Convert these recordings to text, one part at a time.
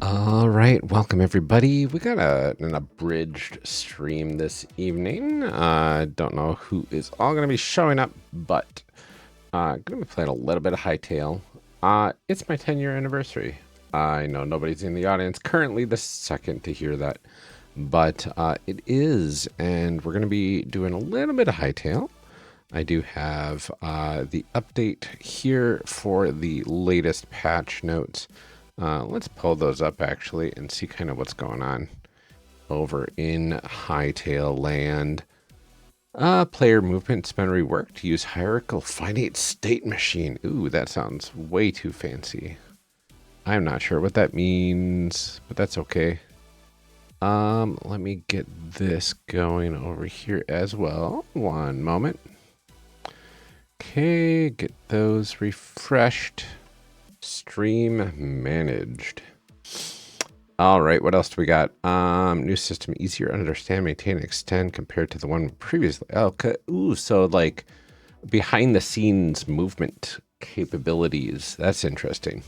All right, welcome everybody. We got an abridged stream this evening. Don't know who is all going to be showing up, but going to be playing a little bit of Hytale. It's my 10-year anniversary. I know nobody's in the audience currently, the second to hear that, but it is, and we're going to be doing a little bit of Hytale. I do have the update here for the latest patch notes. Let's pull those up actually and see kind of what's going on over in Hytale land. Player movement been reworked to use hierarchical finite state machine. Ooh, that sounds way too fancy. I'm not sure what that means, but that's okay. Let me get this going over here as well. One moment. Okay, get those refreshed. Stream managed. All right, what else do we got? New system, easier to understand, maintain, and extend compared to the one previously. Okay, ooh, so like behind the scenes movement capabilities. That's interesting.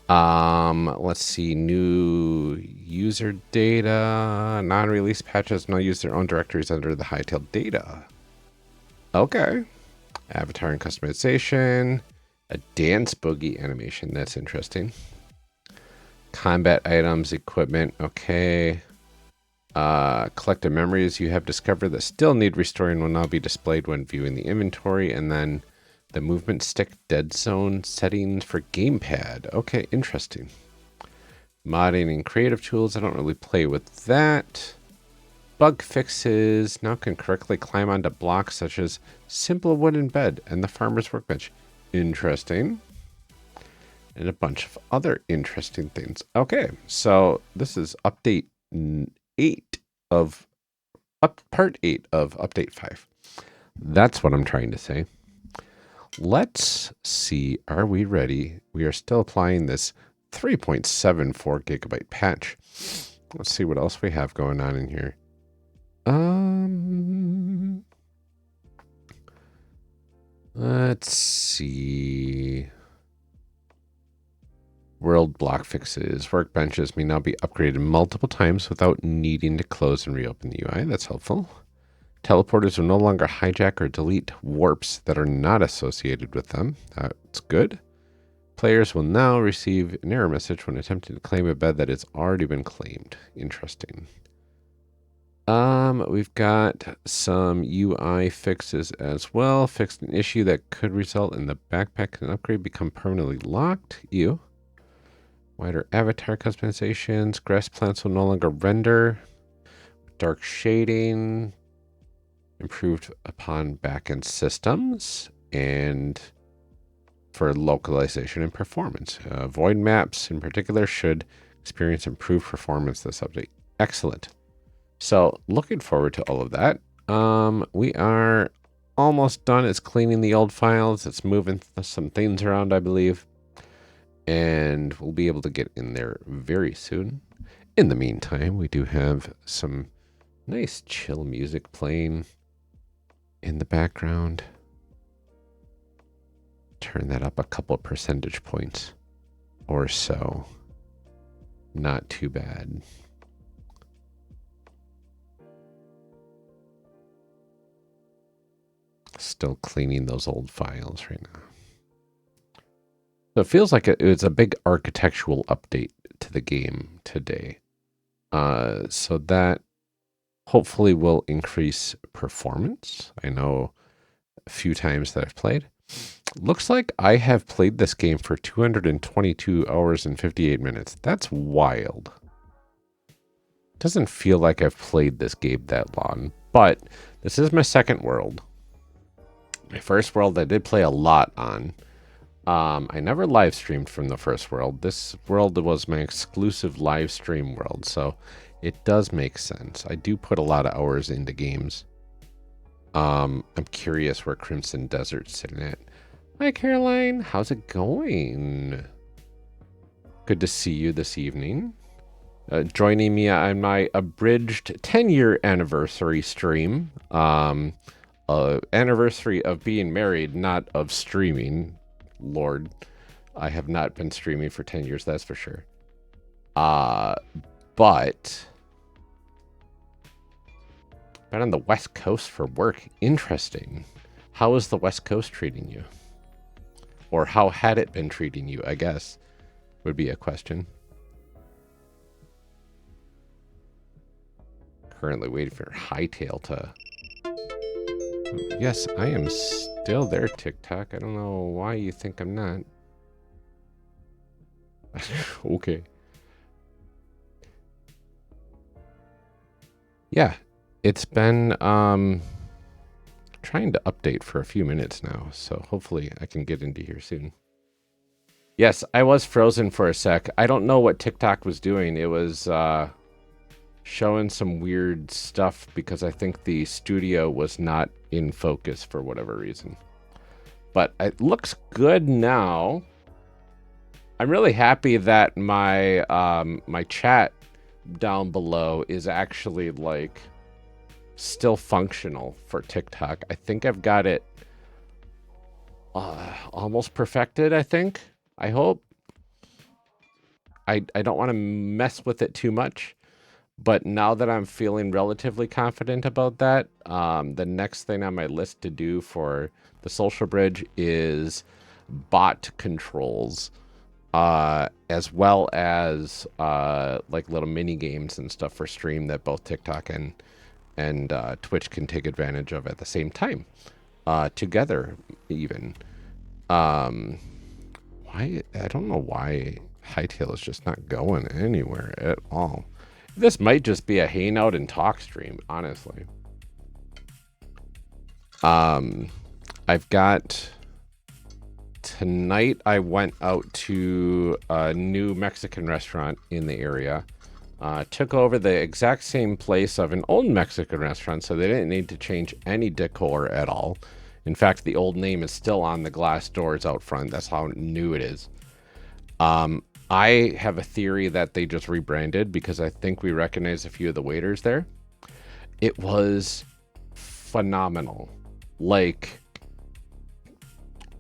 Let's see, new user data, non-release patches now use their own directories under the Hytale data. Okay. Avatar and customization. A dance boogie animation. That's interesting. Combat items, equipment. Okay. Collected memories you have discovered that still need restoring will now be displayed when viewing the inventory. And then the movement stick dead zone settings for gamepad. Okay, interesting. Modding and creative tools. I don't really play with that. Bug fixes. Now can correctly climb onto blocks such as simple wooden bed and the farmer's workbench. Interesting. And a bunch of other interesting things. Okay, so this is update 8 of part 8 of update 5. That's what I'm trying to say. Let's see, are we ready? We are still applying this 3.74 gigabyte patch. Let's see what else we have going on in here. Let's see. World block fixes. Workbenches may now be upgraded multiple times without needing to close and reopen the UI. That's helpful. Teleporters will no longer hijack or delete warps that are not associated with them. That's good. Players will now receive an error message when attempting to claim a bed that has already been claimed. Interesting. We've got some UI fixes as well. Fixed an issue that could result in the backpack and upgrade become permanently locked. Ew. Wider avatar customizations. Grass plants will no longer render. Dark shading. Improved upon backend systems. And for localization and performance. Void maps in particular should experience improved performance this update. Excellent. So looking forward to all of that. We are almost done. It's cleaning the old files. It's moving some things around, I believe. And we'll be able to get in there very soon. In the meantime, we do have some nice chill music playing in the background. Turn that up a couple percentage points or so. Not too bad. Still cleaning those old files right now. So it feels like it's a big architectural update to the game today. So that hopefully will increase performance. I know a few times that I've played. Looks like I have played this game for 222 hours and 58 minutes. That's wild. Doesn't feel like I've played this game that long, but this is my second world. My first world I did play a lot on. I never live streamed from the first world. This world was my exclusive live stream world, so it does make sense. I do put a lot of hours into games. I'm curious where Crimson Desert's sitting at. Hi, Caroline. How's it going? Good to see you this evening. Joining me on my abridged 10-year anniversary stream. Anniversary of being married, not of streaming. Lord, I have not been streaming for 10 years, that's for sure. But been on the West Coast for work. Interesting. How is the West Coast treating you? Or how had it been treating you, I guess, would be a question. Currently waiting for Hytale to... Yes, I am still there, TikTok. I don't know why you think I'm not. Okay. Yeah, it's been trying to update for a few minutes now, so hopefully I can get into here soon. Yes, I was frozen for a sec. I don't know what TikTok was doing. It was showing some weird stuff because I think the studio was not in focus for whatever reason. But it looks good now. I'm really happy that my my chat down below is actually like still functional for TikTok. I think I've got it almost perfected, I think. I hope. I don't want to mess with it too much, but now that I'm feeling relatively confident about that, the next thing on my list to do for the social bridge is bot controls, as well as like little mini games and stuff for stream that both TikTok and Twitch can take advantage of at the same time, together even. Why? I don't know why Hytale is just not going anywhere at all. This might just be a hangout and talk stream, honestly. I've got... Tonight I went out to a new Mexican restaurant in the area. Took over the exact same place of an old Mexican restaurant, so they didn't need to change any decor at all. In fact, the old name is still on the glass doors out front. That's how new it is. I have a theory that they just rebranded because I think we recognize a few of the waiters there. It was phenomenal. Like,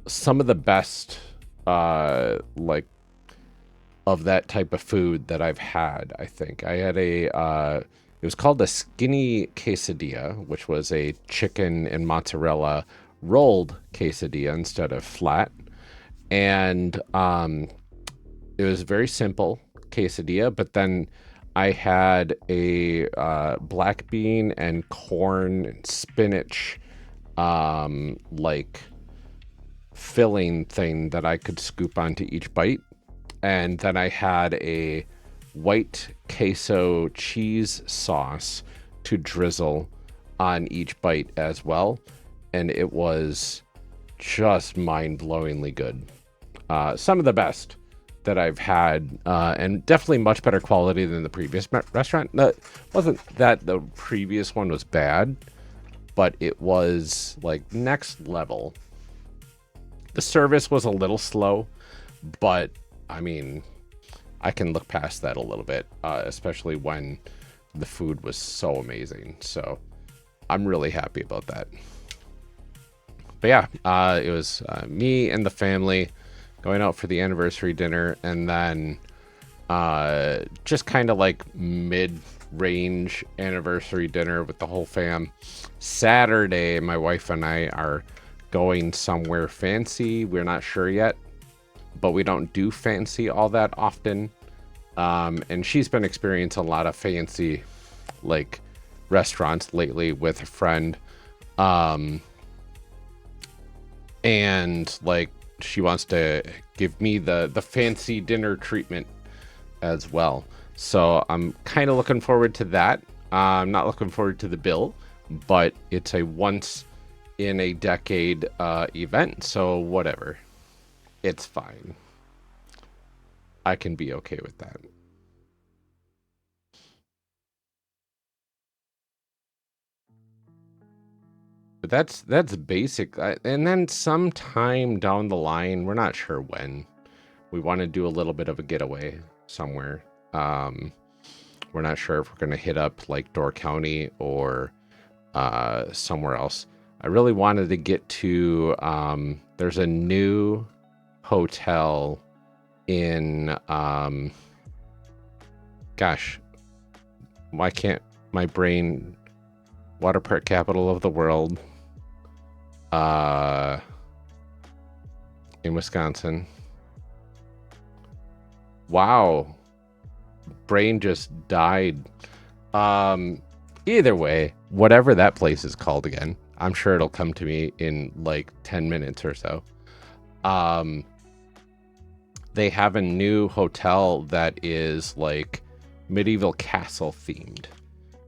some of the best, like, of that type of food that I've had, I think. I had a, it was called a skinny quesadilla, which was a chicken and mozzarella rolled quesadilla instead of flat. And it was very simple quesadilla, but then I had a black bean and corn and spinach like filling thing that I could scoop onto each bite. And then I had a white queso cheese sauce to drizzle on each bite as well. And it was just mind-blowingly good. Some of the best that I've had, and definitely much better quality than the previous restaurant. Wasn't that the previous one was bad, but it was like next level. The service was a little slow, but I mean, I can look past that a little bit, especially when the food was so amazing. So I'm really happy about that. But yeah, it was me and the family going out for the anniversary dinner, and then just kind of like mid-range anniversary dinner with the whole fam. Saturday, my wife and I are going somewhere fancy. We're not sure yet, but we don't do fancy all that often. And she's been experiencing a lot of fancy like restaurants lately with a friend. And like she wants to give me the fancy dinner treatment as well. So I'm kind of looking forward to that. I'm not looking forward to the bill, but it's a once in a decade event, so whatever. It's fine. I can be okay with that. But that's basic. And then sometime down the line, we're not sure when, we want to do a little bit of a getaway somewhere. Um, we're not sure if we're going to hit up like Door County or somewhere else. I really wanted to get to, there's a new hotel in, gosh, why can't my brain, water park capital of the world, in Wisconsin. Wow. Brain just died. Either way, whatever that place is called again, I'm sure it'll come to me in like 10 minutes or so. They have a new hotel that is like medieval castle themed.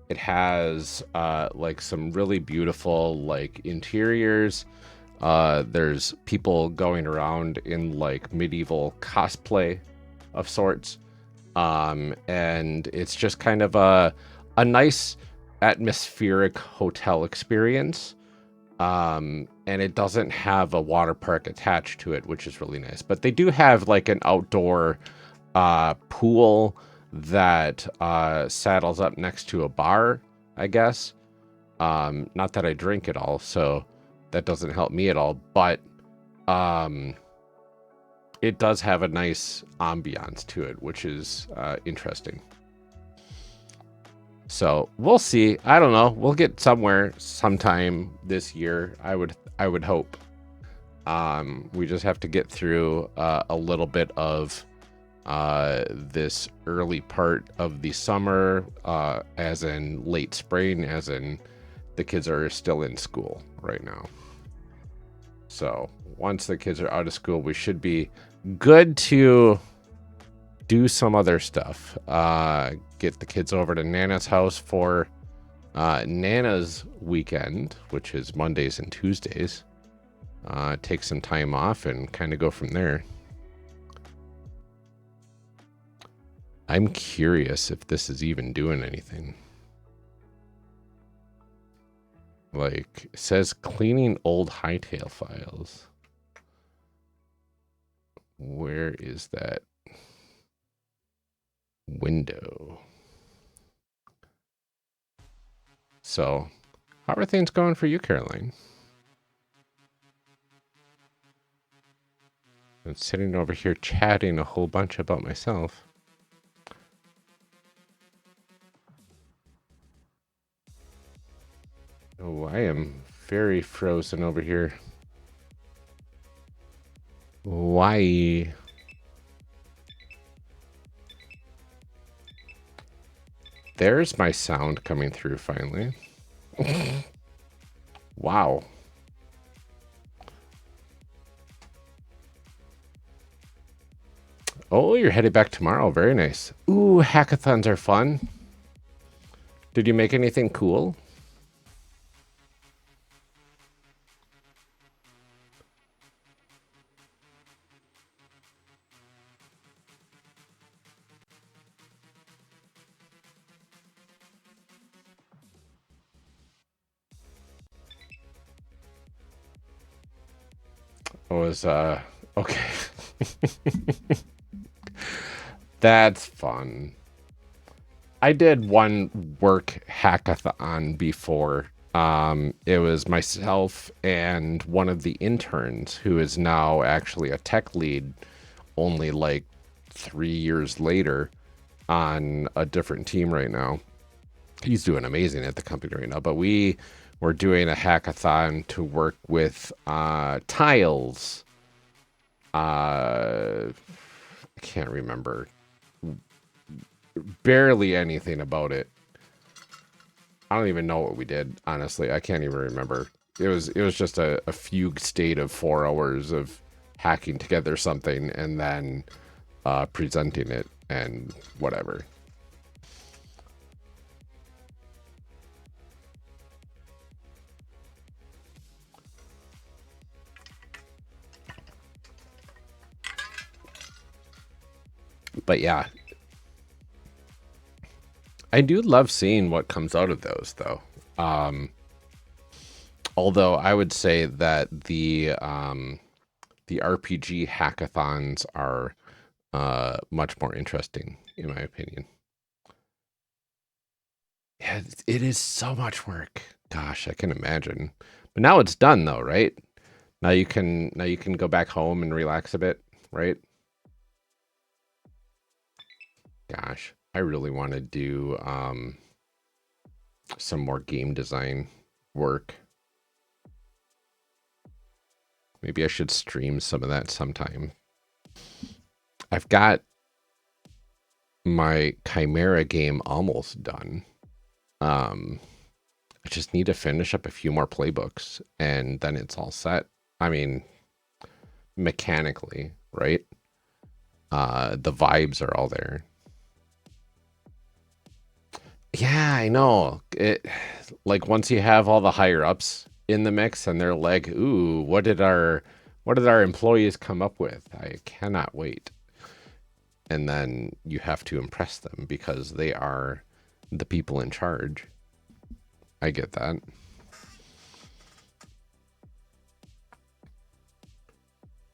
It has like some really beautiful like interiors. There's people going around in like medieval cosplay of sorts. And it's just kind of a nice atmospheric hotel experience. And it doesn't have a water park attached to it, which is really nice. But they do have like an outdoor pool that saddles up next to a bar, I guess. Not that I drink at all, so that doesn't help me at all. But it does have a nice ambiance to it, which is interesting. So we'll see. I don't know. We'll get somewhere sometime this year. I would hope. We just have to get through a little bit of this early part of the summer, as in late spring, as in the kids are still in school right now. So once the kids are out of school, we should be good to do some other stuff. Get the kids over to Nana's house for Nana's weekend, which is Mondays and Tuesdays. Take some time off and kind of go from there. I'm curious if this is even doing anything. Like, it says cleaning old Hytale files. Where is that window? So, how are things going for you, Caroline? I'm sitting over here chatting a whole bunch about myself. Oh, I am very frozen over here. Why? There's my sound coming through finally. Wow. Oh, you're headed back tomorrow. Very nice. Ooh, hackathons are fun. Did you make anything cool? Was okay. That's fun. I did one work hackathon before. It was myself and one of the interns who is now actually a tech lead, only like 3 years later, on a different team right now. He's doing amazing at the company right now, but we were doing a hackathon to work with tiles. I can't remember barely anything about it. I don't even know what we did, honestly. I can't even remember. It was just a fugue state of 4 hours of hacking together something and then presenting it and whatever. But yeah, I do love seeing what comes out of those, though. Although I would say that the RPG hackathons are much more interesting, in my opinion. Yeah, it is so much work. Gosh, I can imagine. But now it's done, though, right? Now you can go back home and relax a bit, right? Gosh, I really want to do some more game design work. Maybe I should stream some of that sometime. I've got my Chimera game almost done. I just need to finish up a few more playbooks and then it's all set. I mean, mechanically, right? The vibes are all there. Yeah, I know. It like once you have all the higher ups in the mix and they're like, "Ooh, what did our employees come up with? I cannot wait." And then you have to impress them because they are the people in charge. I get that.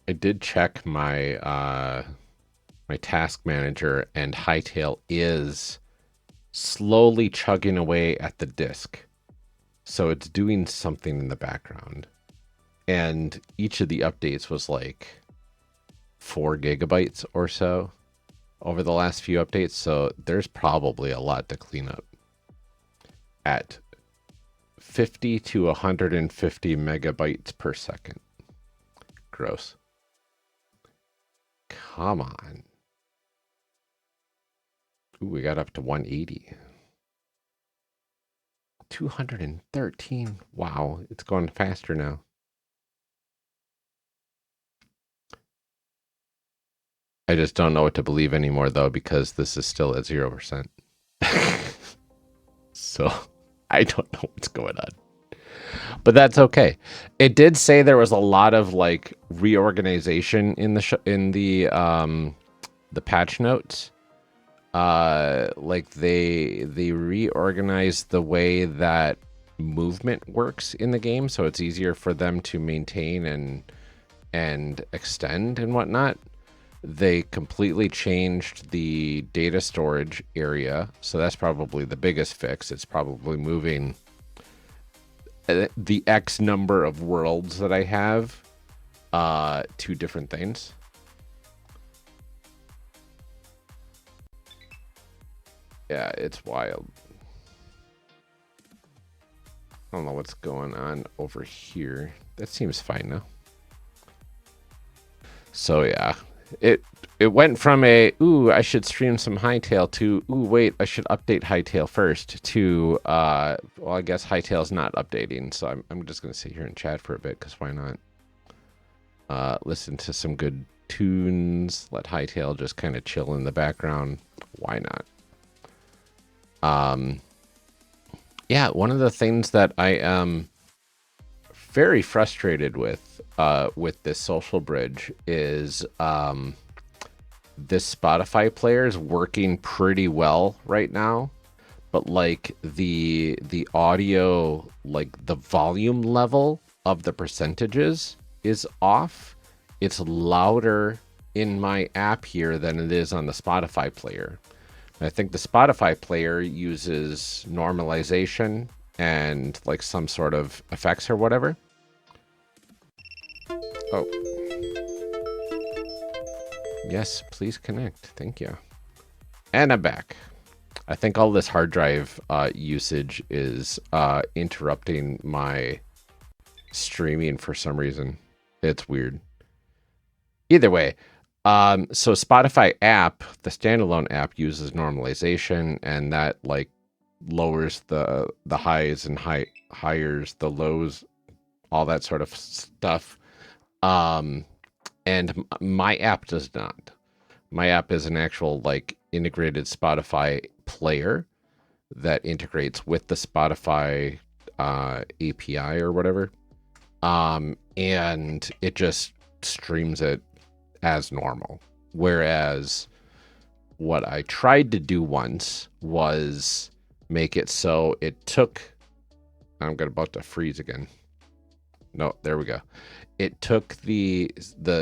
I did check my task manager, and Hytale is slowly chugging away at the disk. So it's doing something in the background. And each of the updates was like 4 gigabytes or so over the last few updates. So there's probably a lot to clean up at 50 to 150 megabytes per second. Gross. Come on. Ooh, we got up to 180. 213. Wow, it's going faster now. I just don't know what to believe anymore, though, because this is still at 0%. So I don't know what's going on. But that's okay. It did say there was a lot of like reorganization in the patch notes. Like they reorganized the way that movement works in the game, so it's easier for them to maintain and extend and whatnot. They completely changed the data storage area, so that's probably the biggest fix. It's probably moving the X number of worlds that I have to different things. Yeah, it's wild. I don't know what's going on over here. That seems fine now. So yeah, it went from a ooh, I should stream some Hytale to ooh, wait, I should update Hytale first to well, I guess Hytale's not updating, so I'm just gonna sit here and chat for a bit because why not? Listen to some good tunes, let Hytale just kind of chill in the background. Why not? Yeah, one of the things that I am very frustrated with this social bridge is this Spotify player is working pretty well right now, but like the audio, like the volume level of the percentages is off. It's louder in my app here than it is on the Spotify player. I think the Spotify player uses normalization and like some sort of effects or whatever. Oh. Yes, please connect. Thank you. And I'm back. I think all this hard drive usage is interrupting my streaming for some reason. It's weird. Either way, so Spotify app, the standalone app, uses normalization, and that like lowers the highs and highers the lows all that sort of stuff. And my app does not. My app is an actual like integrated Spotify player that integrates with the Spotify API or whatever. And it just streams it as normal. Whereas what I tried to do once was make it so it took, I'm about to freeze again. No, there we go. It took the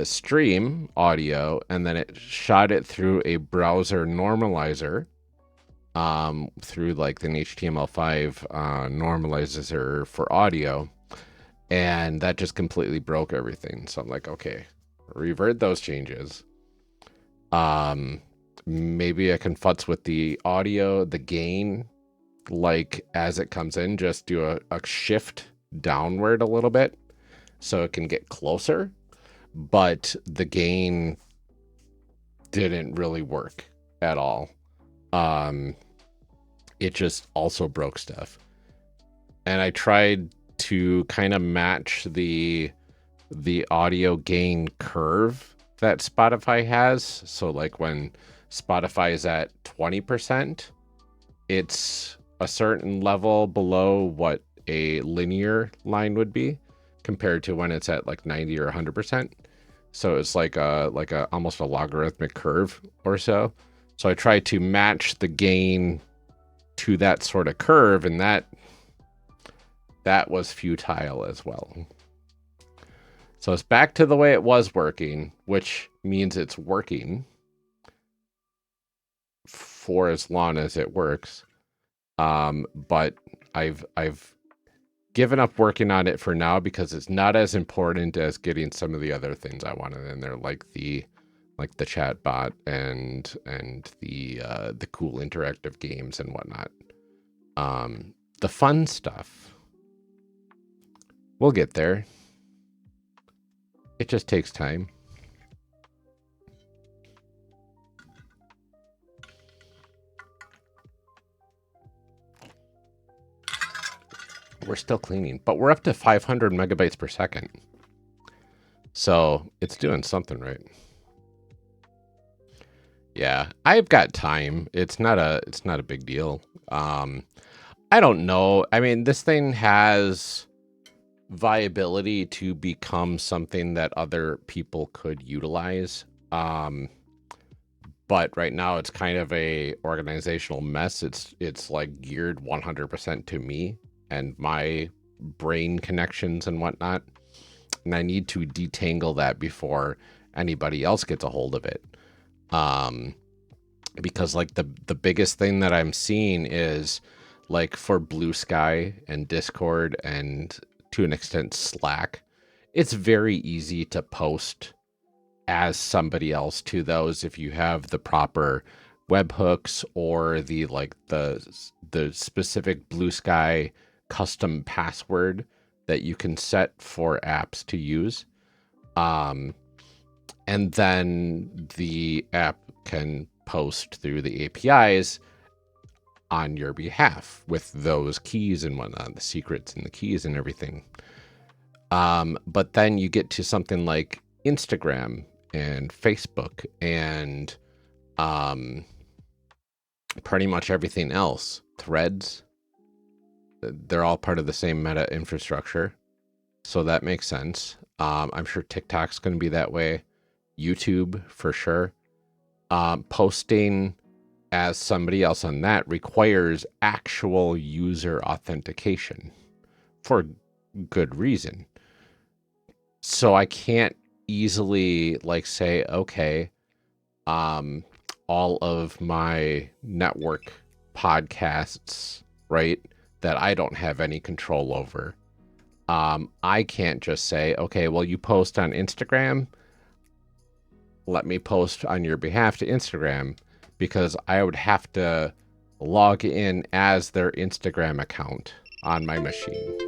stream audio and then it shot it through a browser normalizer, through like an HTML5 normalizer for audio, and that just completely broke everything. So I'm like, okay, revert those changes. Maybe I can futz with the audio, the gain, like as it comes in, just do a shift downward a little bit so it can get closer, but the gain didn't really work at all. It just also broke stuff. And I tried to kind of match the audio gain curve that Spotify has. So like when Spotify is at 20%, it's a certain level below what a linear line would be compared to when it's at like 90 or 100%. So it's like a almost a logarithmic curve or so. So I tried to match the gain to that sort of curve, and that was futile as well. So it's back to the way it was working, which means it's working for as long as it works. But I've given up working on it for now because it's not as important as getting some of the other things I wanted in there, like the chat bot and the cool interactive games and whatnot. The fun stuff, we'll get there. It just takes time. We're still cleaning, but we're up to 500 megabytes per second. So it's doing something right. Yeah, I've got time. It's not a big deal. I don't know. I mean, this thing has viability to become something that other people could utilize. But right now it's kind of a organizational mess. It's like geared 100% to me and my brain connections and whatnot. And I need to detangle that before anybody else gets a hold of it. Because like the biggest thing that I'm seeing is like for Blue Sky and Discord and to an extent Slack, it's very easy to post as somebody else to those if you have the proper webhooks or the specific Blue Sky custom password that you can set for apps to use. And then the app can post through the APIs on your behalf with those keys and whatnot, the secrets and the keys and everything. But then you get to something like Instagram and Facebook and pretty much everything else. Threads, they're all part of the same meta infrastructure. So that makes sense. I'm sure TikTok's going to be that way. YouTube for sure. Posting as somebody else on that requires actual user authentication for good reason. So I can't easily like say, okay, all of my network podcasts, right, that I don't have any control over. I can't just say, okay, well, you post on Instagram, let me post on your behalf to Instagram, because I would have to log in as their Instagram account on my machine.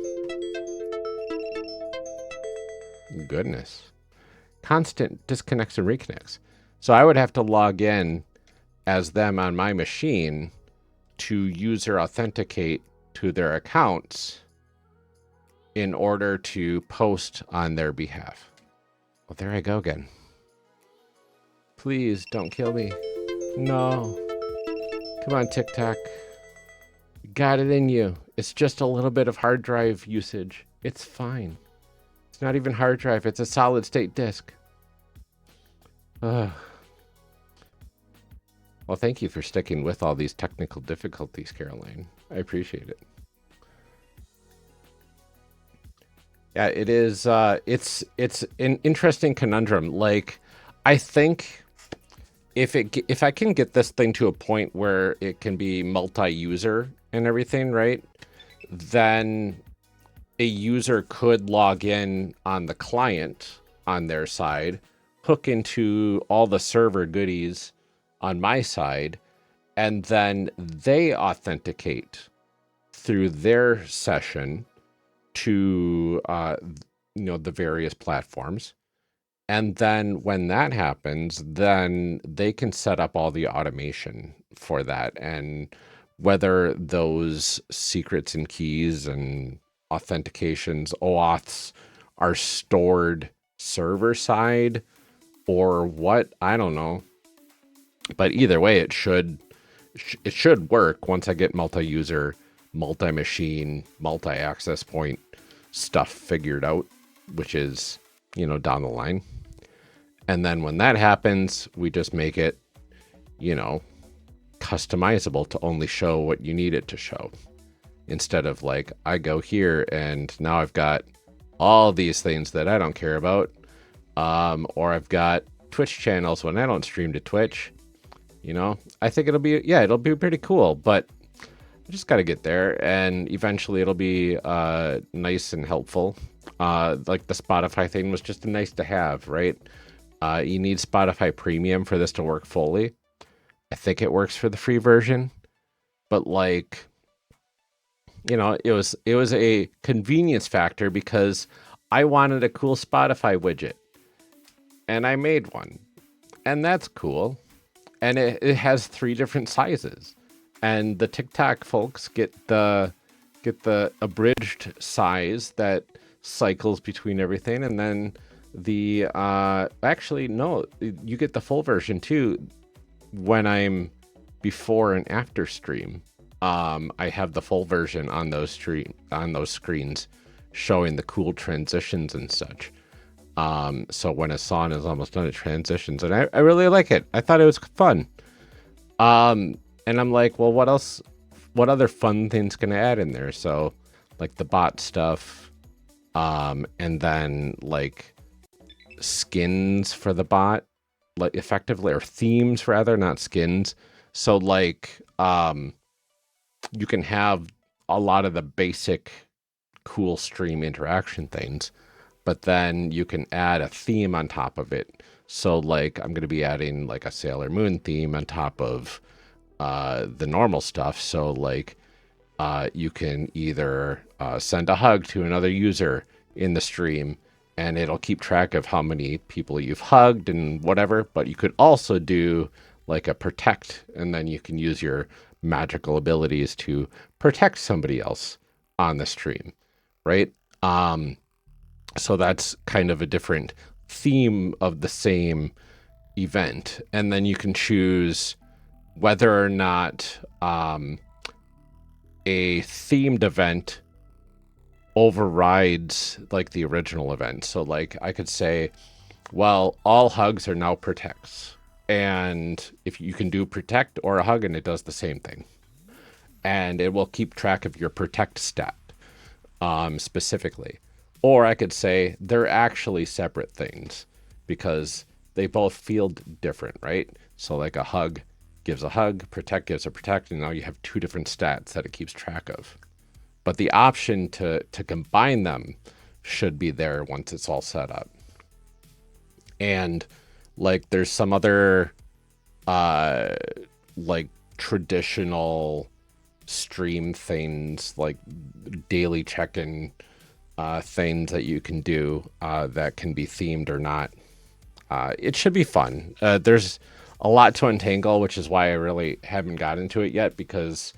Goodness. Constant disconnects and reconnects. So I would have to log in as them on my machine to user authenticate to their accounts in order to post on their behalf. Well, there I go again. Please don't kill me. No. Come on, TikTok. Got it in you. It's just a little bit of hard drive usage. It's fine. It's not even hard drive. It's a solid state disk. Ugh. Well, thank you for sticking with all these technical difficulties, Caroline. I appreciate it. Yeah, it is. It's an interesting conundrum. Like, I think if I can get this thing to a point where it can be multi-user and everything, right? Then a user could log in on the client on their side, hook into all the server goodies on my side, and then they authenticate through their session to the various platforms. And then when that happens, then they can set up all the automation for that. And whether those secrets and keys and authentications, OAuths, are stored server side or what, I don't know. But either way, it should work once I get multi-user, multi-machine, multi-access point stuff figured out, which is, down the line. And then when that happens, we just make it, customizable to only show what you need it to show. Instead of like, I go here and now I've got all these things that I don't care about. Or I've got Twitch channels when I don't stream to Twitch. I think it'll be pretty cool, but I just got to get there, and eventually it'll be nice and helpful. Like the Spotify thing was just a nice to have, right? You need Spotify Premium for this to work fully. I think it works for the free version, but like, it was a convenience factor because I wanted a cool Spotify widget, and I made one, and that's cool. And it has 3 different sizes, and the TikTok folks get the abridged size that cycles between everything, and then the actually no, you get the full version too. When I'm before and after stream, I have the full version on those screens, showing the cool transitions and such. So when a song is almost done, it transitions, and I really like it. I thought it was fun. And I'm like, well, what else? What other fun things can I add in there? So like the bot stuff, and then like skins for the bot, like effectively, or themes rather, not skins. So like, you can have a lot of the basic cool stream interaction things, but then you can add a theme on top of it. So like, I'm going to be adding like a Sailor Moon theme on top of the normal stuff. So like, you can either send a hug to another user in the stream, and it'll keep track of how many people you've hugged and whatever. But you could also do like a protect, and then you can use your magical abilities to protect somebody else on the stream, right? So that's kind of a different theme of the same event. And then you can choose whether or not a themed event overrides like the original event. So like I could say, well, all hugs are now protects. And if you can do protect or a hug, and it does the same thing. And it will keep track of your protect stat specifically. Or I could say they're actually separate things because they both feel different, right? So like a hug gives a hug, protect gives a protect, and now you have 2 different stats that it keeps track of. But the option to combine them should be there once it's all set up. And like there's some other like traditional stream things, like daily check-in things that you can do that can be themed or not. It should be fun. There's a lot to untangle, which is why I really haven't got into it yet, because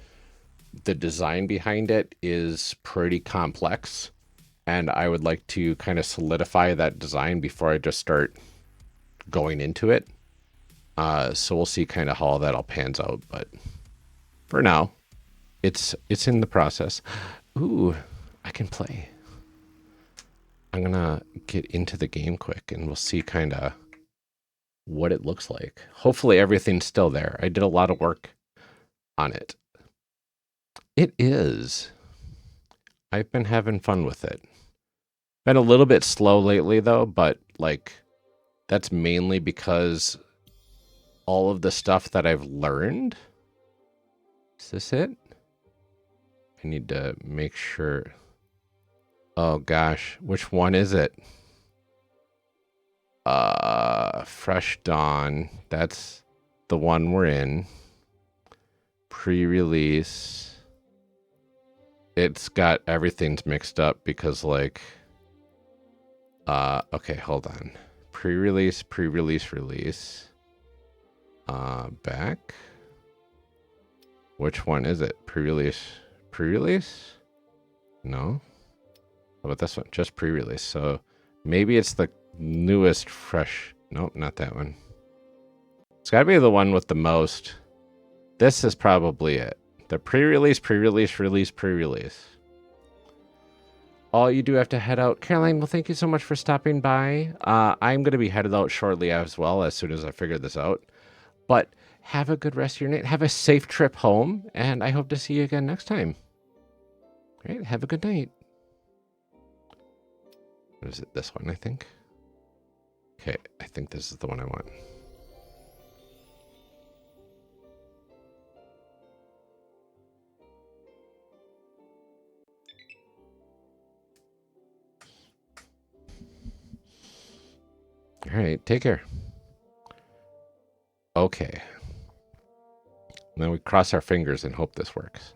the design behind it is pretty complex. And I would like to kind of solidify that design before I just start going into it. So we'll see kind of how that all pans out. But for now, it's in the process. Ooh, I can play. I'm gonna get into the game quick, and we'll see kind of what it looks like. Hopefully everything's still there. I did a lot of work on it. It is. I've been having fun with it. Been a little bit slow lately though, but like that's mainly because all of the stuff that I've learned. Is this it? I need to make sure. Oh gosh, which one is it? Fresh Dawn. That's the one we're in. Pre-release. It's got everything's mixed up because like okay, hold on. Pre-release, release. Back. Which one is it? Pre-release? Pre-release? No. How about this one? Just pre-release. So maybe it's the newest fresh. Nope, not that one. It's got to be the one with the most. This is probably it. The pre-release, pre-release. Oh, you do have to head out. Caroline, well, thank you so much for stopping by. I'm going to be headed out shortly as well, as soon as I figure this out. But have a good rest of your night. Have a safe trip home, and I hope to see you again next time. All right, have a good night. What is it? This one, I think. Okay, I think this is the one I want. All right, take care. Okay. Then we cross our fingers and hope this works.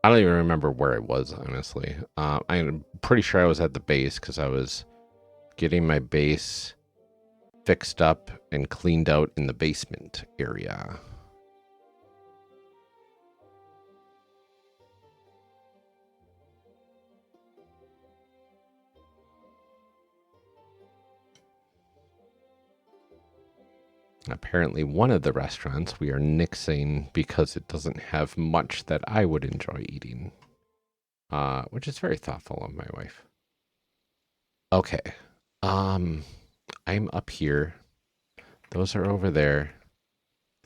I don't even remember where I was, honestly. I'm pretty sure I was at the base because I was getting my base fixed up and cleaned out in the basement area. Apparently one of the restaurants we are nixing because it doesn't have much that I would enjoy eating. Which is very thoughtful of my wife. Okay. I'm up here. Those are over there.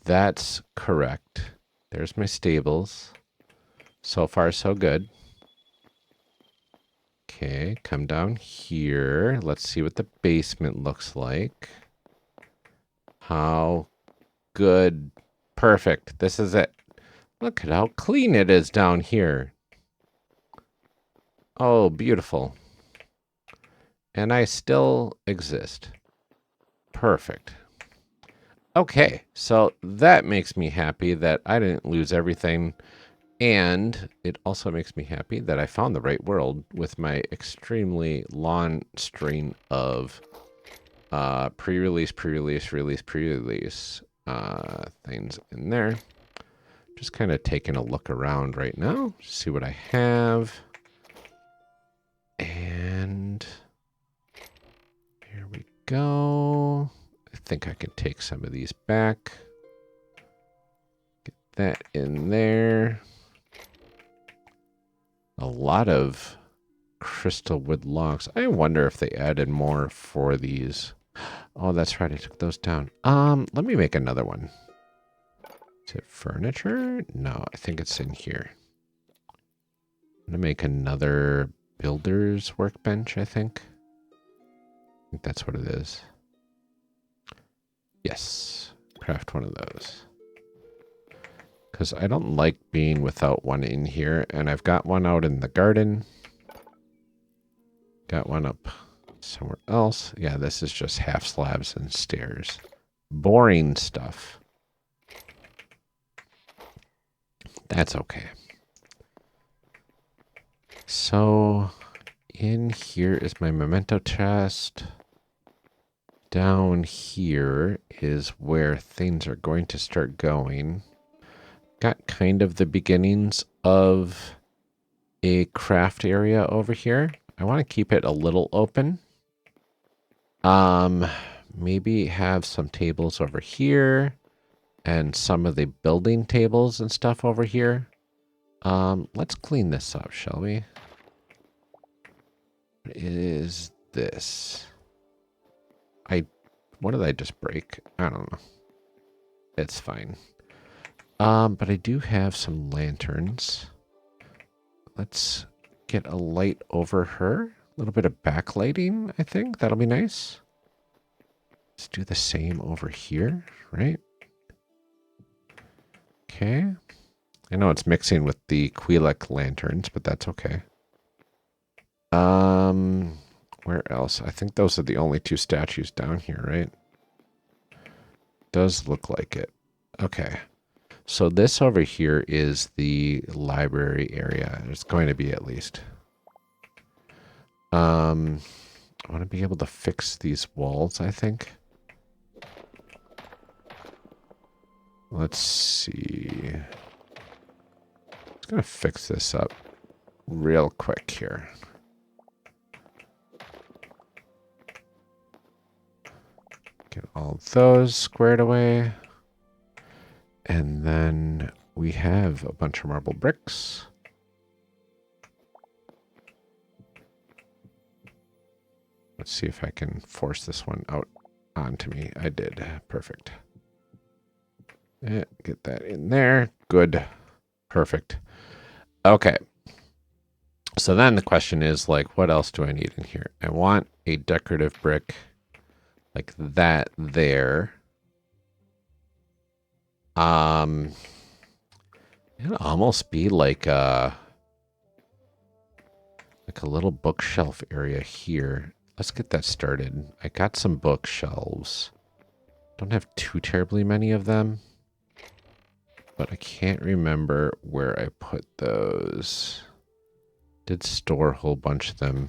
That's correct. There's my stables. So far, so good. Okay, come down here. Let's see what the basement looks like. How good. Perfect. This is it. Look at how clean it is down here. Oh, beautiful. And I still exist. Perfect. Okay, so that makes me happy that I didn't lose everything. And it also makes me happy that I found the right world with my extremely long string of pre-release things in there. Just kind of taking a look around right now, see what I have. And here we go. I think I can take some of these back. Get that in there. A lot of crystal wood logs. I wonder if they added more for these. Oh, that's right. I took those down. Let me make another one. Is it furniture? No, I think it's in here. I'm going to make another builder's workbench, I think. I think that's what it is. Yes. Craft one of those. Because I don't like being without one in here. And I've got one out in the garden. Got one up somewhere else. Yeah, this is just half slabs and stairs. Boring stuff. That's okay. So, in here is my memento chest. Down here is where things are going to start going. Got kind of the beginnings of a craft area over here. I want to keep it a little open. Maybe have some tables over here and some of the building tables and stuff over here. Let's clean this up, shall we? What is this? What did I just break? I don't know. It's fine. But I do have some lanterns. Let's get a light over her. A little bit of backlighting, I think. That'll be nice. Let's do the same over here, right? Okay. I know it's mixing with the Quilek lanterns, but that's okay. Where else? I think those are the only two statues down here, right? Does look like it. Okay. So this over here is the library area. It's going to be at least. I want to be able to fix these walls, I think. Let's see. Just going to fix this up real quick here. Get all those squared away. And then we have a bunch of marble bricks. Let's see if I can force this one out onto me. I did. Perfect. Get that in there. Good. Perfect. Okay. So then the question is, like, what else do I need in here? I want a decorative brick like that there. It'd almost be like a little bookshelf area here. Let's get that started. I got some bookshelves. Don't have too terribly many of them, but I can't remember where I put those. Did store a whole bunch of them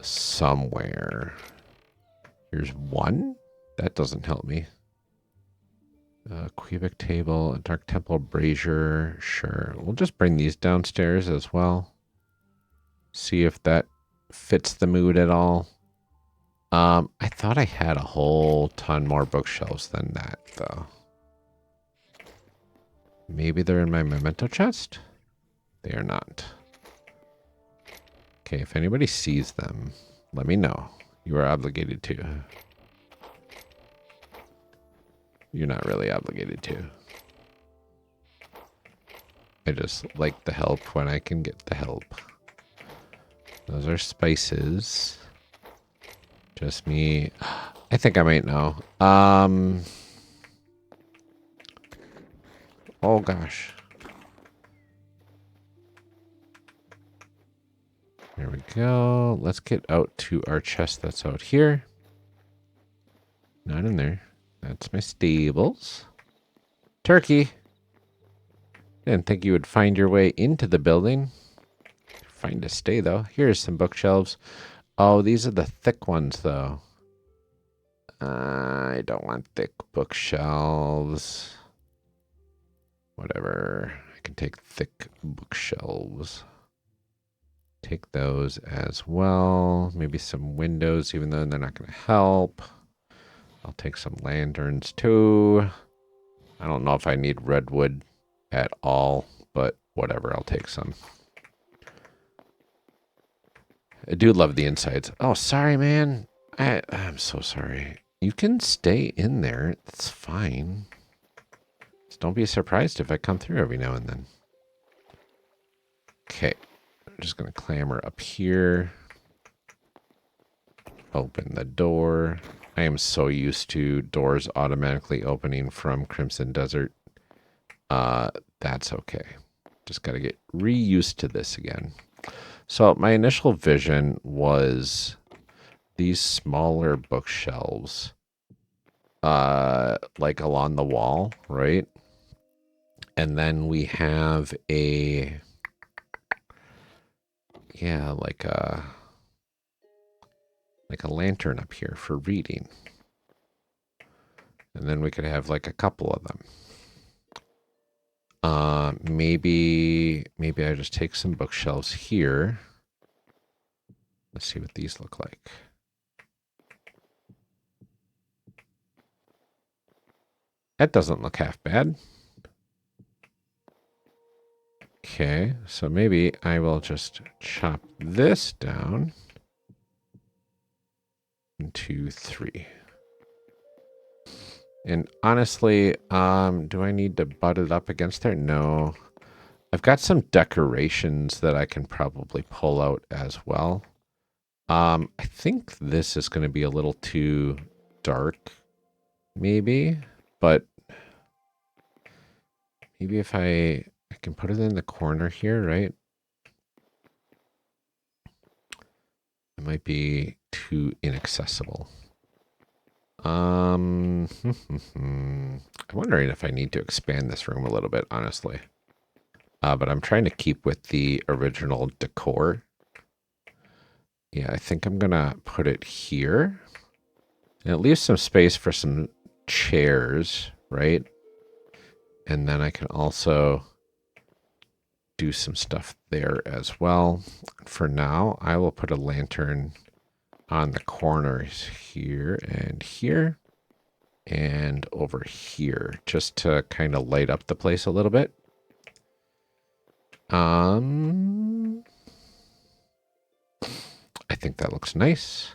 somewhere. Here's one. That doesn't help me. Cubic table, a dark temple brazier. Sure. We'll just bring these downstairs as well. See if that fits the mood at all. I thought I had a whole ton more bookshelves than that, though. Maybe they're in my memento chest? They are not. Okay, if anybody sees them, let me know. You are obligated to. You're not really obligated to. I just like the help when I can get the help. Those are spices. Just me. I think I might know. Oh gosh. There we go. Let's get out to our chest that's out here. Not in there. That's my stables. Turkey. Didn't think you would find your way into the building. Fine to stay, though. Here's some bookshelves. Oh, these are the thick ones, though. I don't want thick bookshelves. Whatever. I can take thick bookshelves. Take those as well. Maybe some windows, even though they're not going to help. I'll take some lanterns, too. I don't know if I need redwood at all, but whatever. I'll take some. I do love the insides. Oh, sorry, man. I'm so sorry. You can stay in there. It's fine. Just don't be surprised if I come through every now and then. Okay. I'm just going to clamber up here. Open the door. I am so used to doors automatically opening from Crimson Desert. That's okay. Just got to get reused to this again. So my initial vision was these smaller bookshelves, like along the wall, right? And then we have a, yeah, like a lantern up here for reading. And then we could have like a couple of them. Maybe I just take some bookshelves here. Let's see what these look like. That doesn't look half bad. Okay, so maybe I will just chop this down. 1, 2, 3. And honestly, do I need to butt it up against there? No. I've got some decorations that I can probably pull out as well. I think this is going to be a little too dark, maybe, but maybe if I can put it in the corner here, right? It might be too inaccessible. I'm wondering if I need to expand this room a little bit, honestly. But I'm trying to keep with the original decor. Yeah, I think I'm gonna put it here. And it leaves some space for some chairs, right? And then I can also do some stuff there as well. For now, I will put a lantern on the corners here and over here, just to kind of light up the place a little bit. I think that looks nice.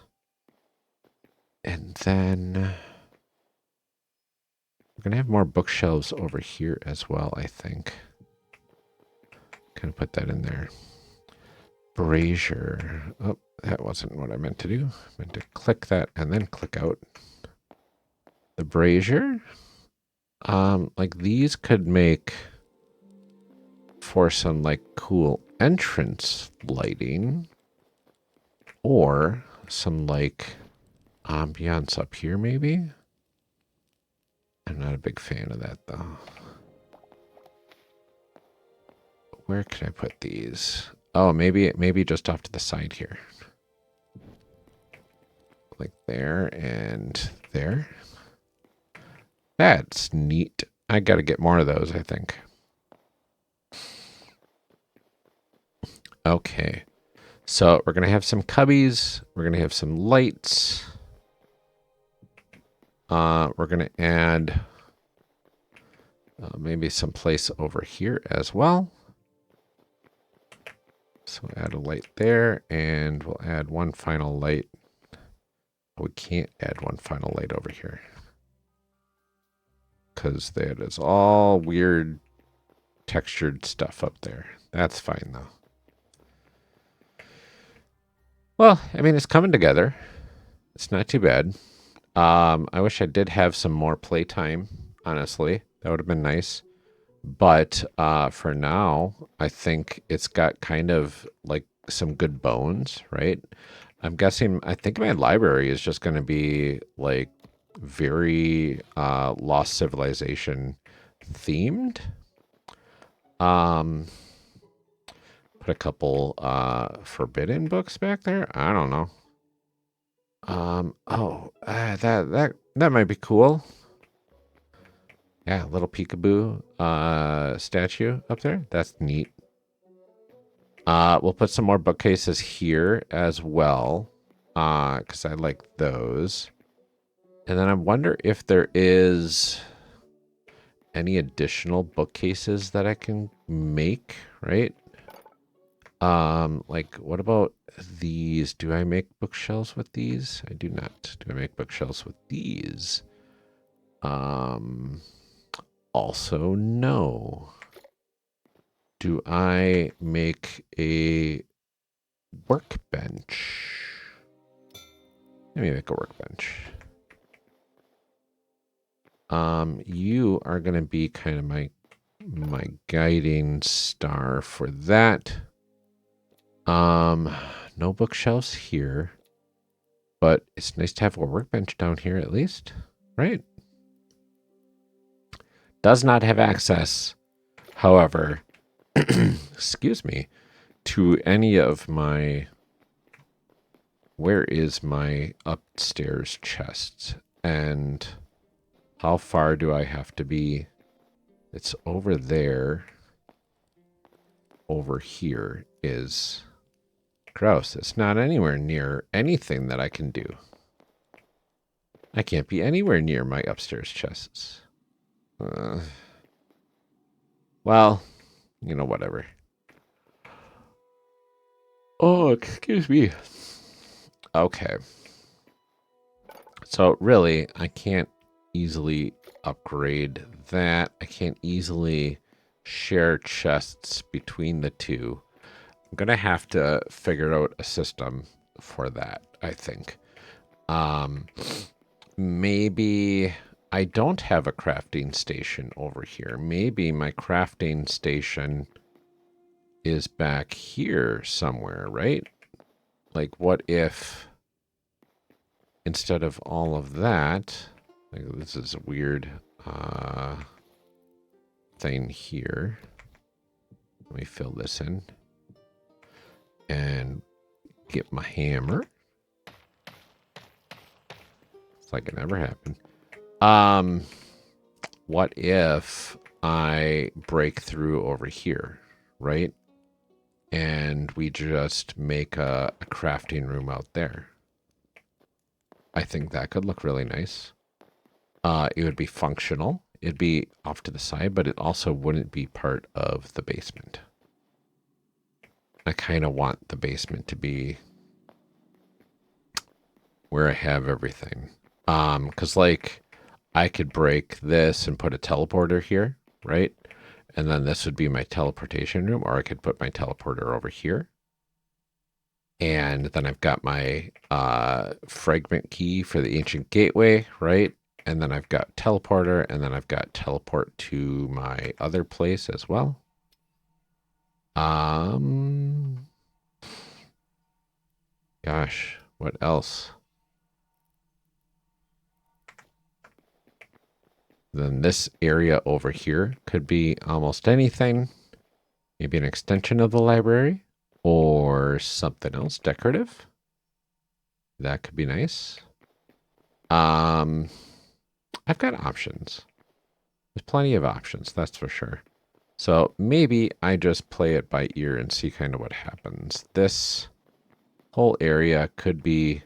And then we're going to have more bookshelves over here as well, I think. Kind of put that in there. Brazier. Oh, that wasn't what I meant to do. I meant to click that and then click out. The brazier. Like these could make for some like cool entrance lighting or some like ambiance up here maybe. I'm not a big fan of that though. Where can I put these? Oh, maybe just off to the side here. Like there and there. That's neat. I got to get more of those, I think. Okay. So we're going to have some cubbies. We're going to have some lights. We're going to add maybe some place over here as well. So we'll add a light there, and we'll add one final light. We can't add one final light over here, because that is all weird textured stuff up there. That's fine, though. Well, I mean, it's coming together. It's not too bad. I wish I did have some more playtime, honestly. That would have been nice. But for now, I think it's got kind of like some good bones, right? I'm guessing, I think my library is just going to be like very Lost Civilization themed. Put a couple forbidden books back there. I don't know. That might be cool. Yeah, little peekaboo statue up there. That's neat. We'll put some more bookcases here as well, because I like those. And then I wonder if there is any additional bookcases that I can make, right? Like, what about these? Do I make bookshelves with these? I do not. Do I make bookshelves with these? Also, no. Do I make a workbench? Let me make a workbench. You are going to be kind of my guiding star for that. No bookshelves here, but it's nice to have a workbench down here at least, right? Does not have access, however, excuse me, to any of my, where is my upstairs chest? And how far do I have to be? It's over there. Over here is Gross. It's not anywhere near anything that I can do. I can't be anywhere near my upstairs chests. Well, whatever. Oh, excuse me. Okay. So really, I can't easily upgrade that. I can't easily share chests between the two. I'm going to have to figure out a system for that, I think. Maybe I don't have a crafting station over here. Maybe my crafting station is back here somewhere, right? Like, what if instead of all of that, like, this is a weird thing here. Let me fill this in and get my hammer. It's like it never happened. What if I break through over here, right? And we just make a crafting room out there. I think that could look really nice. It would be functional. It'd be off to the side, but it also wouldn't be part of the basement. I kind of want the basement to be where I have everything. Because, like, I could break this and put a teleporter here, right? And then this would be my teleportation room, or I could put my teleporter over here. And then I've got my fragment key for the ancient gateway, right? And then I've got teleporter, and then I've got teleport to my other place as well. Gosh, what else? Then this area over here could be almost anything. Maybe an extension of the library or something else decorative. That could be nice. I've got options. There's plenty of options, that's for sure. So maybe I just play it by ear and see kind of what happens. This whole area could be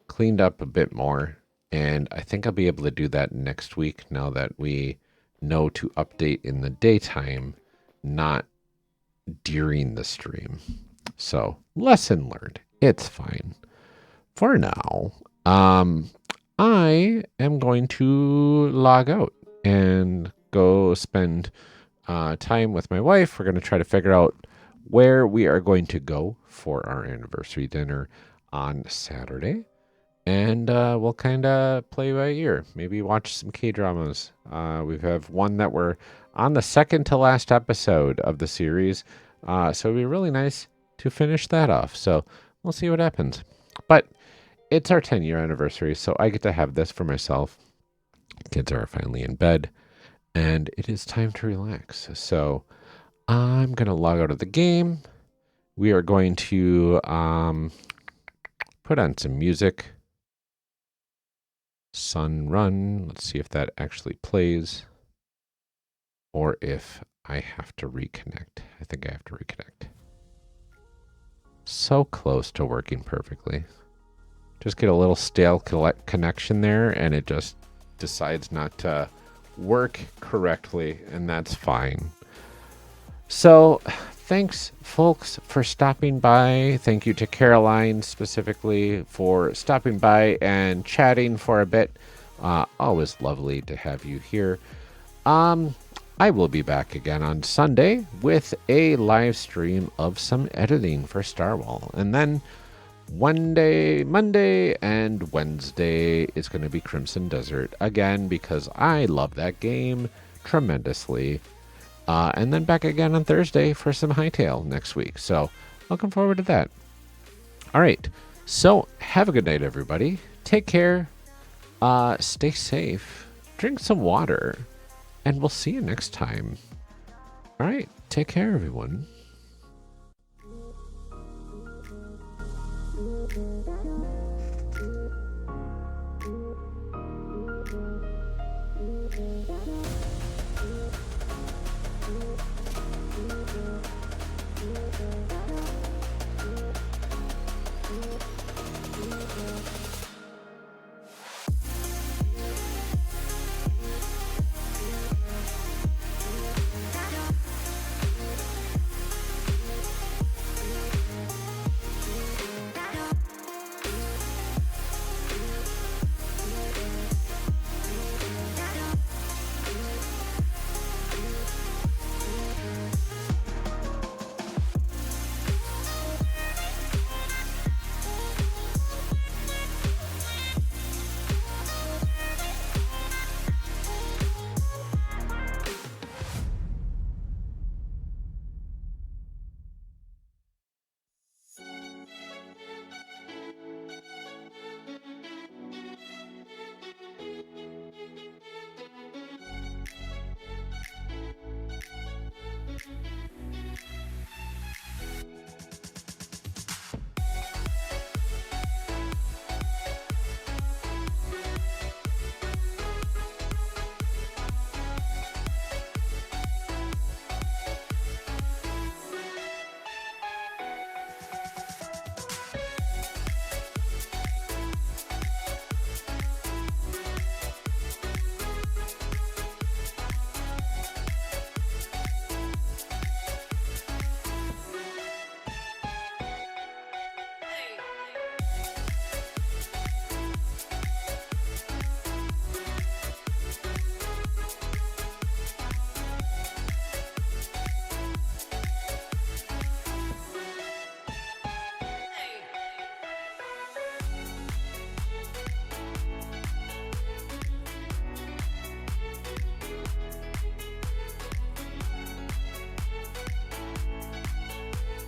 cleaned up a bit more. And I think I'll be able to do that next week now that we know to update in the daytime, not during the stream. So, lesson learned. It's fine. For now, I am going to log out and go spend time with my wife. We're going to try to figure out where we are going to go for our anniversary dinner on Saturday. And we'll kind of play by ear. Maybe watch some K-dramas. We have one that we're on the second to last episode of the series. So it'd be really nice to finish that off. So we'll see what happens. But it's our 10-year anniversary, so I get to have this for myself. Kids are finally in bed, and it is time to relax. So I'm going to log out of the game. We are going to put on some music. Sun Run. Let's see if that actually plays or if I have to reconnect. I think I have to reconnect. So close to working perfectly. Just get a little stale connection there and it just decides not to work correctly, and that's fine. So thanks, folks, for stopping by. Thank you to Caroline specifically for stopping by and chatting for a bit. Always lovely to have you here. I will be back again on Sunday with a live stream of some editing for Starwall. And then Monday, and Wednesday is going to be Crimson Desert again because I love that game tremendously. And then back again on Thursday for some Hytale next week. So looking forward to that. All right. So have a good night, everybody. Take care. Stay safe. Drink some water. And we'll see you next time. All right. Take care, everyone.